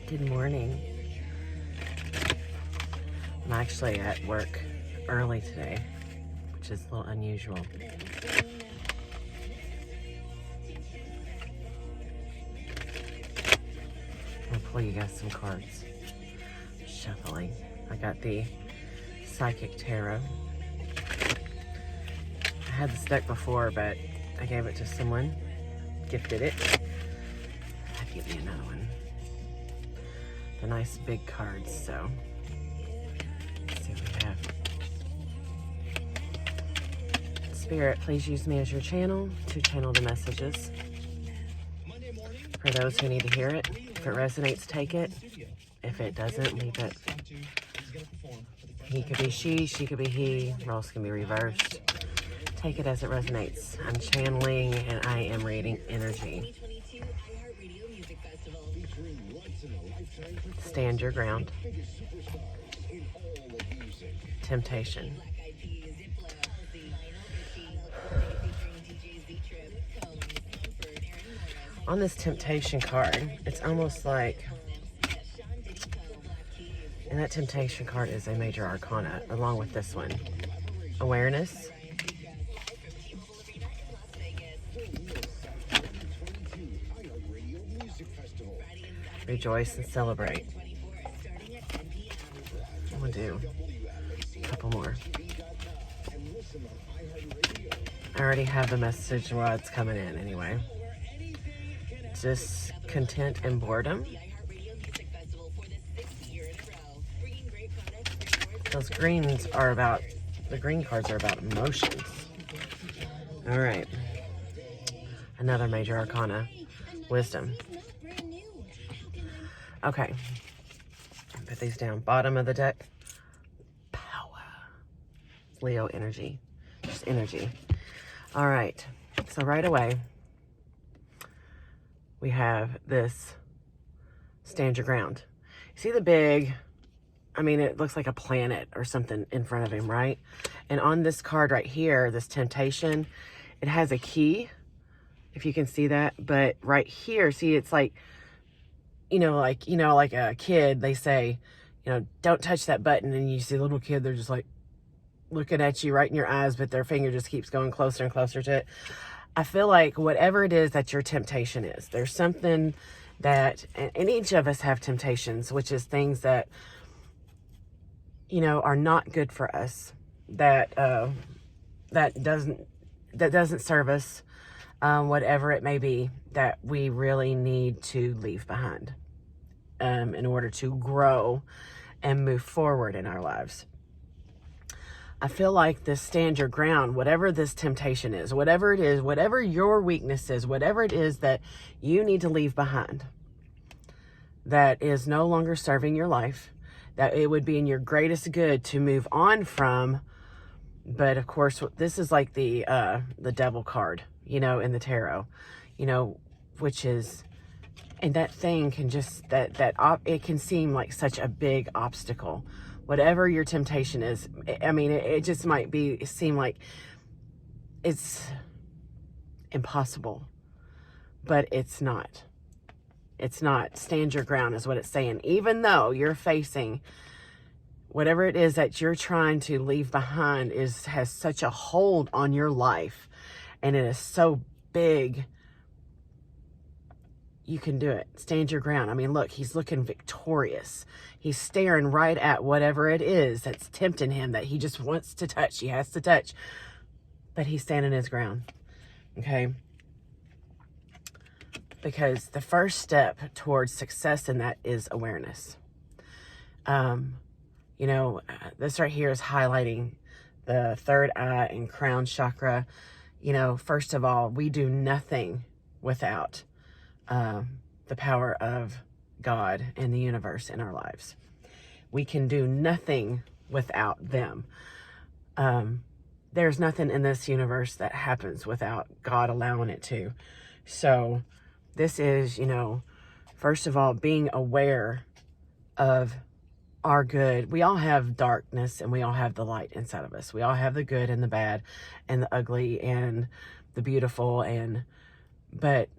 Good morning. I'm actually at work early today, which is a little unusual. I'll pull you guys some cards. Shuffling. I got the Psychic Tarot. I had this deck before, but I gave it to someone, gifted it. I'd give me another one. The nice big cards, so let's see what we have. Spirit, please use me as your channel to channel the messages. For those who need to hear it, if it resonates, take it. If it doesn't, leave it. He could be she could be he, roles can be reversed. Take it as it resonates. I'm channeling and I am reading energy. Stand your ground. Temptation. On this temptation card, it's almost like, and that temptation card is a major arcana, along with this one. Awareness. Rejoice and celebrate. I'm gonna do a couple more. I already have the message while it's coming in anyway. Just content and boredom. Those greens are about, the green cards are about emotions. All right. Another major arcana, wisdom. Okay. Put these down. Bottom of the deck, power. Leo energy, just energy. All right. So right away, we have this stand your ground. See the big, I mean, it looks like a planet or something in front of him, right? And on this card right here, this temptation, it has a key, if you can see that. But right here, see, it's like, like a kid, they say, don't touch that button. And you see a little kid, they're just like looking at you right in your eyes, but their finger just keeps going closer and closer to it. I feel like whatever it is that your temptation is, there's something that, and each of us have temptations, which is things that, are not good for us, that doesn't serve us, whatever it may be, that we really need to leave behind, in order to grow and move forward in our lives. I feel like this stand your ground, whatever this temptation is, whatever it is, whatever your weakness is, whatever it is that you need to leave behind, that is no longer serving your life, that it would be in your greatest good to move on from. But of course, this is like the devil card, in the tarot, which is, and that thing can just, it can seem like such a big obstacle. Whatever your temptation is, I mean, it just might seem like it's impossible, but it's not. It's not. Stand your ground is what it's saying. Even though you're facing whatever it is that you're trying to leave behind has such a hold on your life, and it is so big, you can do it. Stand your ground. I mean, look, he's looking victorious. He's staring right at whatever it is that's tempting him, that he just wants to touch. He has to touch, but he's standing his ground. Okay. Because the first step towards success in that is awareness. This right here is highlighting the third eye and crown chakra. First of all, we do nothing without the power of God and the universe in our lives. We can do nothing without them. There's nothing in this universe that happens without God allowing it to. So this is, first of all, being aware of our good. We all have darkness and we all have the light inside of us. We all have the good and the bad and the ugly and the beautiful. But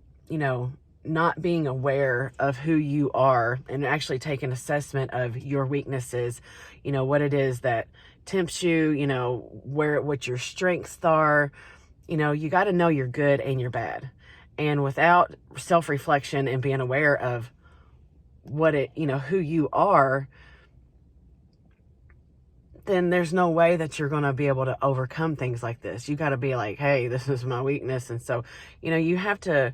not being aware of who you are and actually take an assessment of your weaknesses, what it is that tempts you, what your strengths are. You got to know your good and your bad. And without self-reflection and being aware of who you are, then there's no way that you're going to be able to overcome things like this. You got to be like, hey, this is my weakness. And so, you have to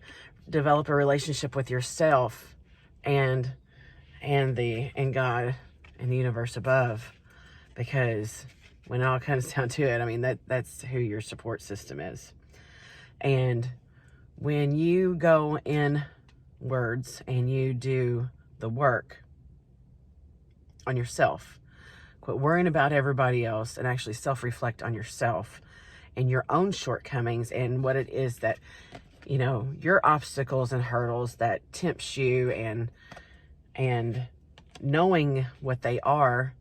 develop a relationship with yourself and God and the universe above, because when it all comes down to it, I mean, that's who your support system is. And when you go inwards and you do the work on yourself, quit worrying about everybody else and actually self-reflect on yourself and your own shortcomings and what it is that, your obstacles and hurdles that tempts you, and knowing what they are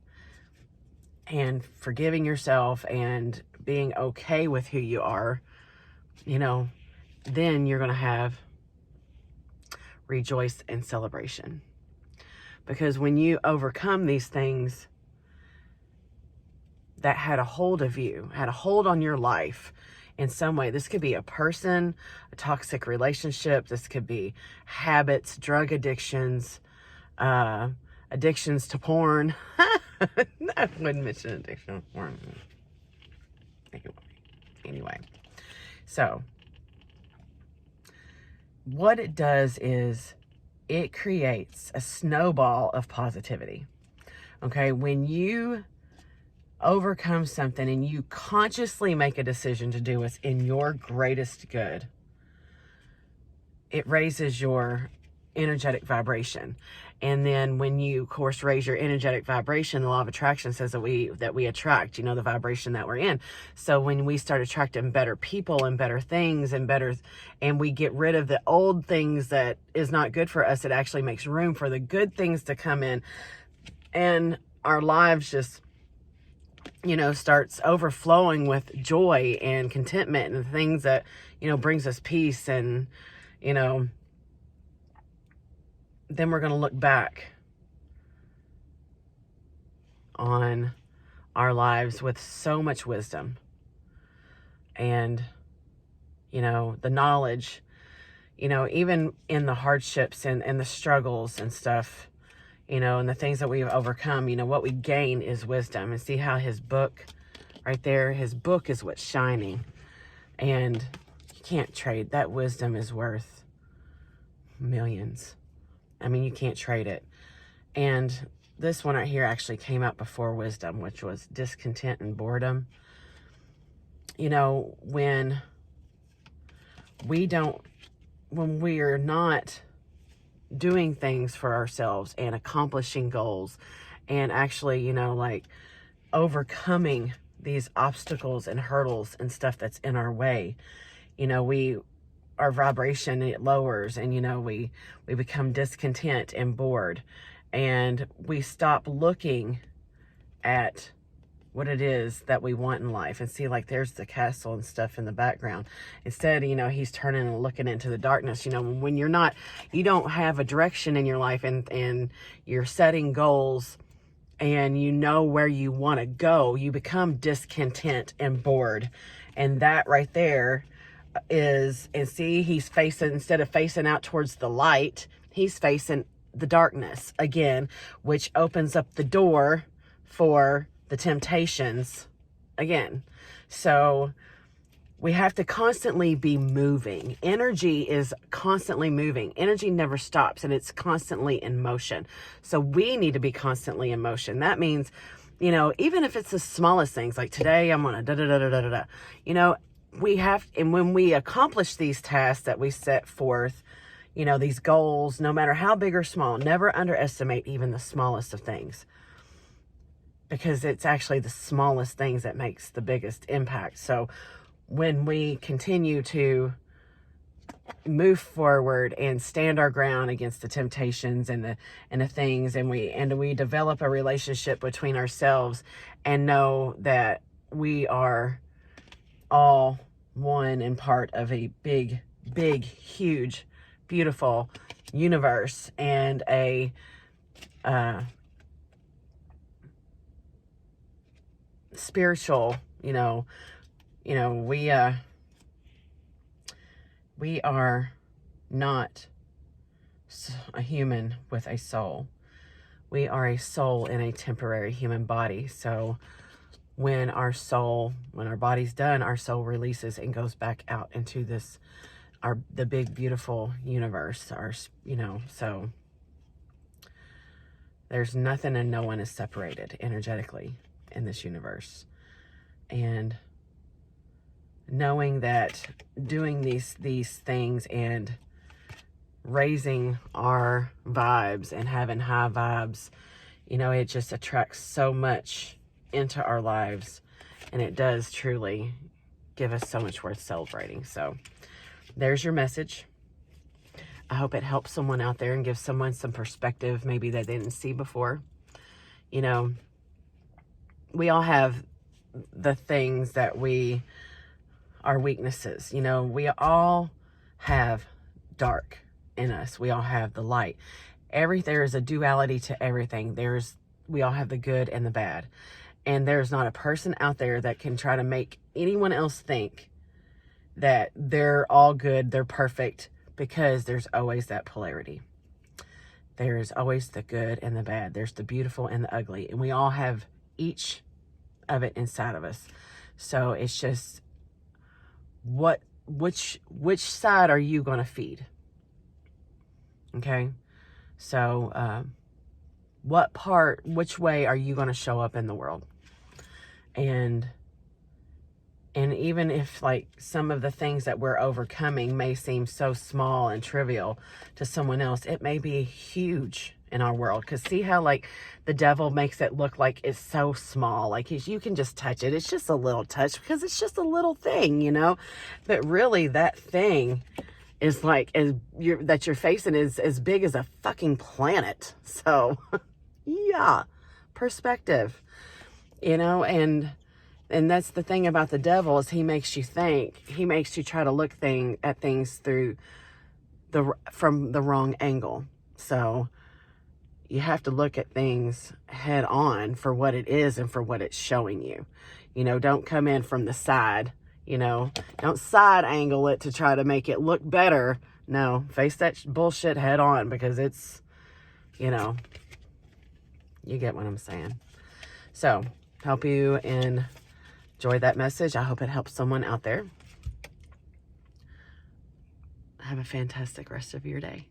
and forgiving yourself and being okay with who you are, then you're going to have rejoice and celebration. Because when you overcome these things that had a hold of you, had a hold on your life in some way, this could be a person, a toxic relationship, this could be habits, drug addictions, addictions to porn. I wouldn't mention addiction to porn. Anyway, so what it does is it creates a snowball of positivity. Okay, when you overcome something and you consciously make a decision to do what's in your greatest good, it raises your energetic vibration. And then when you, of course, raise your energetic vibration, the law of attraction says that we attract, the vibration that we're in. So when we start attracting better people and better things and we get rid of the old things that is not good for us, it actually makes room for the good things to come in. And our lives just, starts overflowing with joy and contentment and things that, brings us peace. And, then we're going to look back on our lives with so much wisdom and, the knowledge, even in the hardships and the struggles and stuff, and the things that we've overcome, what we gain is wisdom. And see how his book right there, his book is what's shining, and you can't trade. That wisdom is worth millions. I mean, you can't trade it. And this one right here actually came out before wisdom, which was discontent and boredom. When we are not doing things for ourselves and accomplishing goals and actually, overcoming these obstacles and hurdles and stuff that's in our way, our vibration, it lowers, and we become discontent and bored, and we stop looking at what it is that we want in life. And see, there's the castle and stuff in the background. Instead, he's turning and looking into the darkness. When you don't have a direction in your life, and you're setting goals and where you want to go, you become discontent and bored. And that right there is, and see, he's facing, instead of facing out towards the light, he's facing the darkness again, which opens up the door for the temptations again. So we have to constantly be moving. Energy is constantly moving. Energy never stops, and it's constantly in motion. So we need to be constantly in motion. That means, even if it's the smallest things, like today I'm gonna da-da-da-da-da-da, we have, and when we accomplish these tasks that we set forth, these goals, no matter how big or small, never underestimate even the smallest of things, because it's actually the smallest things that makes the biggest impact. So when we continue to move forward and stand our ground against the temptations and the things, and we develop a relationship between ourselves and know that we are all one and part of a big, huge beautiful universe and a spiritual, we are not a human with a soul. We are a soul in a temporary human body. So when our body's done, our soul releases and goes back out into the big, beautiful universe. So there's nothing and no one is separated energetically in this universe. And knowing that doing these things and raising our vibes and having high vibes, it just attracts so much into our lives, and it does truly give us so much worth celebrating. So there's your message. I hope it helps someone out there and gives someone some perspective maybe that they didn't see before. We all have the things that are weaknesses. We all have dark in us. We all have the light. There is a duality to everything. We all have the good and the bad. And there's not a person out there that can try to make anyone else think that they're all good, they're perfect, because there's always that polarity. There's always the good and the bad. There's the beautiful and the ugly. And we all have each of it inside of us. So it's just which side are you going to feed? Okay. So, which way are you going to show up in the world? And even if like some of the things that we're overcoming may seem so small and trivial to someone else, it may be huge in our world. Because see how like the devil makes it look like it's so small, like you can just touch it. It's just a little touch because it's just a little thing, but really that thing is like that you're facing is as big as a fucking planet. So yeah, perspective, and that's the thing about the devil is he makes you try to look at things from the wrong angle. So you have to look at things head on for what it is and for what it's showing you. Don't come in from the side, don't side angle it to try to make it look better. No, face that bullshit head on, because it's, you get what I'm saying. So hope you enjoy that message. I hope it helps someone out there. Have a fantastic rest of your day.